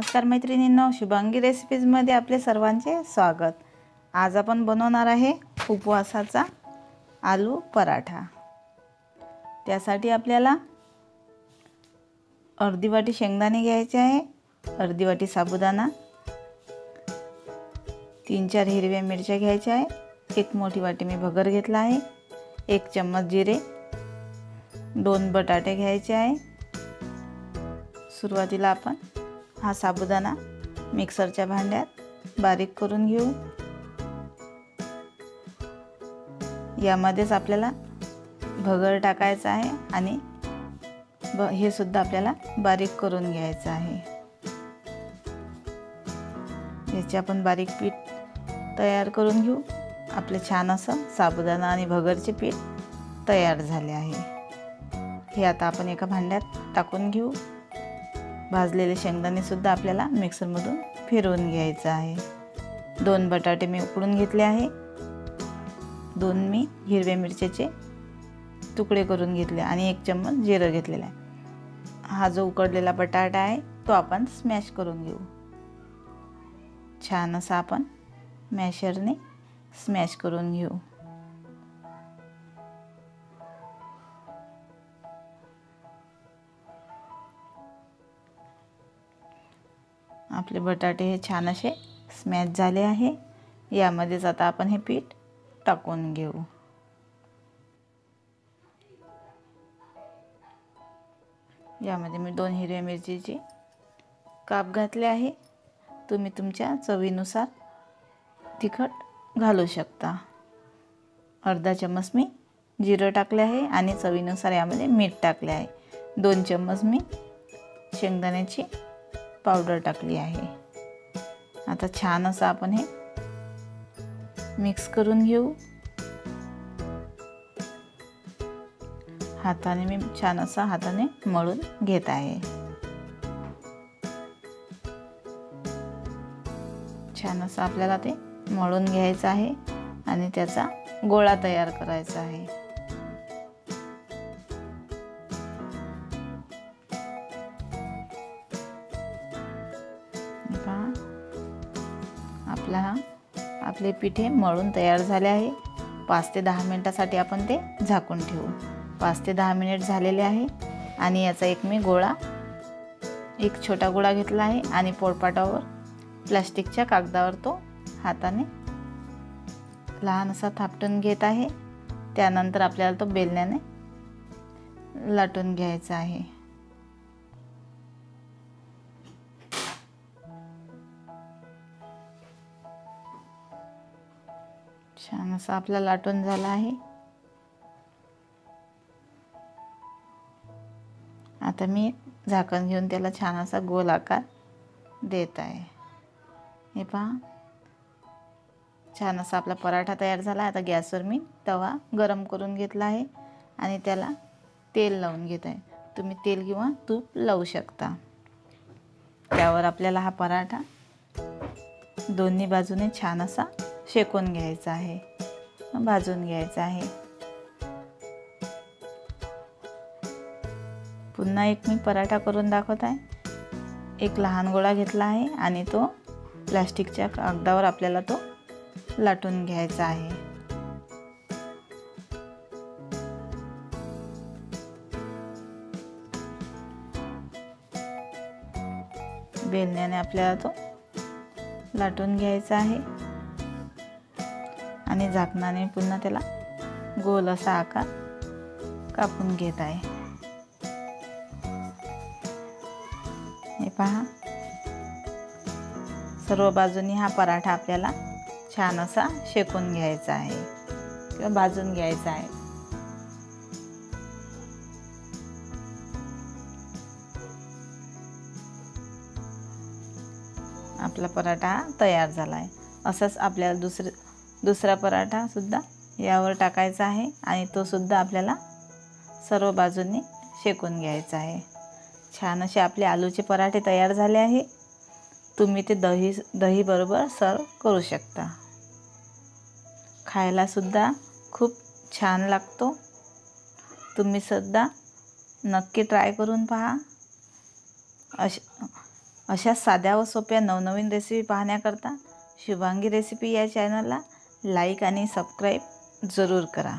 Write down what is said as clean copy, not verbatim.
नमस्कार मैत्रिणींनो, शुभांगी रेसिपीजमध्ये आपले सर्वांचे स्वागत। आज आपण बनवणार आहे उपवासाचा आलू पराठा। त्यासाठी आपल्याला अर्धी वाटी शेंगदाणे घ्यायचे आहे, अर्धी वाटी साबुदाणा, 3-4 हिरव्या मिरच्या घ्यायच्या आहे, एक मोठी वाटी मी भगर घेतला आहे, 1 चम्मच जिरे, 2 बटाटे घ्यायचे आहे। सुरुवातीला आपण हा साबुदाणा मिक्सरच्या भांड्यात बारीक करून घेऊ। यामध्येच आपल्याला भगर टाकायचा आहे आणि हे सुद्धा आपल्याला बारीक करून घ्यायचं आहे। याचे आपण बारीक पीठ तयार करून घेऊ। आपले छान असं साबुदाणा आणि भगरचे पीठ तयार झाले आहे। हे आता आपण एका भांड्यात टाकून घेऊ। भाजलेले शेंगदाणे सुद्धा आपल्याला मिक्सरमधून फिरवून घ्यायचं आहे। 2 बटाटे मी उकडून घेतले आहे, 2 मी हिरव्या मिरच्याचे तुकडे करून घेतले आणि 1 चम्मच जिरं घेतलेला आहे। हा जो उकडलेला बटाटा आहे तो आपण स्मॅश करून घेऊ। छान असा आपण मॅशरने स्मॅश करून घेऊ। आपले बटाटे हे छान असे स्मॅश झाले आहे। यामध्येच आता आपण हे पीठ टाकून घेऊ। यामध्ये मी 2 हिरव्या मिरचीचे काप घातले आहे। तुम्ही तुमच्या चवीनुसार तिखट घालू शकता। अर्धा चम्मच मी जिरं टाकले आहे आणि चवीनुसार यामध्ये मीठ टाकले आहे। 2 चम्मच मी शेंगदाण्याची पावडर टाकली आहे। आता छान असं आपण हे मिक्स करून घेऊ। हाताने मी छान असं हाताने मळून घेत आहे। छान असं आपल्याला ते मळून घ्यायचं आहे आणि त्याचा गोळा तयार करायचा आहे। आपले पीठ हे मळून तयार झाले आहे। 5 ते 10 मिनिटासाठी आपण ते झाकून ठेवू। 5 ते 10 मिनिट झालेले आहे आणि याचा एक छोटा गोळा घेतला आहे आणि पोळपाटावर प्लास्टिकच्या कागदावर तो हाताने लहान असा थापटून घेत आहे। त्यानंतर आपल्याला तो बेलण्याने लाटून घ्यायचा आहे। छान असं आपला लाटून झाला आहे। आता मी झाकण घेऊन त्याला छान असा गोल आकार देत आहे। हे पहा, छान असा आपला पराठा तयार झाला। आता गॅसवर मी तवा गरम करून घेतला आहे आणि त्याला तेल लावून घेत आहे। तुम्ही तेल किंवा तूप लावू शकता। त्यावर आपल्याला हा पराठा दोन्ही बाजूने छान असा शेकून घ्यायचा आहे, भाजून घ्यायचा आहे। पुन्हा एक मी पराठा करून दाखवत आहे। एक लहान गोळा घेतला आहे आणि तो प्लास्टिकच्या कागदावर आपल्याला तो लाटून घ्यायचा आहे। बेलण्याने आपल्याला तो लाटून घ्यायचा आहे आणि झाकणाने पुन्हा त्याला गोल असा आकार कापून घेत आहे। हे पहा, सर्व बाजूनी हा पराठा आपल्याला छान असा शेकून घ्यायचा आहे किंवा भाजून घ्यायचा आहे। आपला पराठा तयार झाला आहे। असंच आपल्याला दुसरा पराठा सुद्धा यावर टाकायचा आहे आणि तो सुद्धा आपल्याला सर्व बाजूंनी शेकून घ्यायचा आहे। छान असे आपले आलूचे पराठे तयार झाले आहे। तुम्ही ते दही बरोबर सर्व करू शकता। खायला सुद्धा खूप छान लागतो। तुम्ही सुद्धा नक्की ट्राय करून पहा। अशा साध्या व सोप्या नवनवीन रेसिपी पाहण्याकरता शुभांगी रेसिपी या चॅनलला लाईक आणि सबस्क्राईब जरूर करा.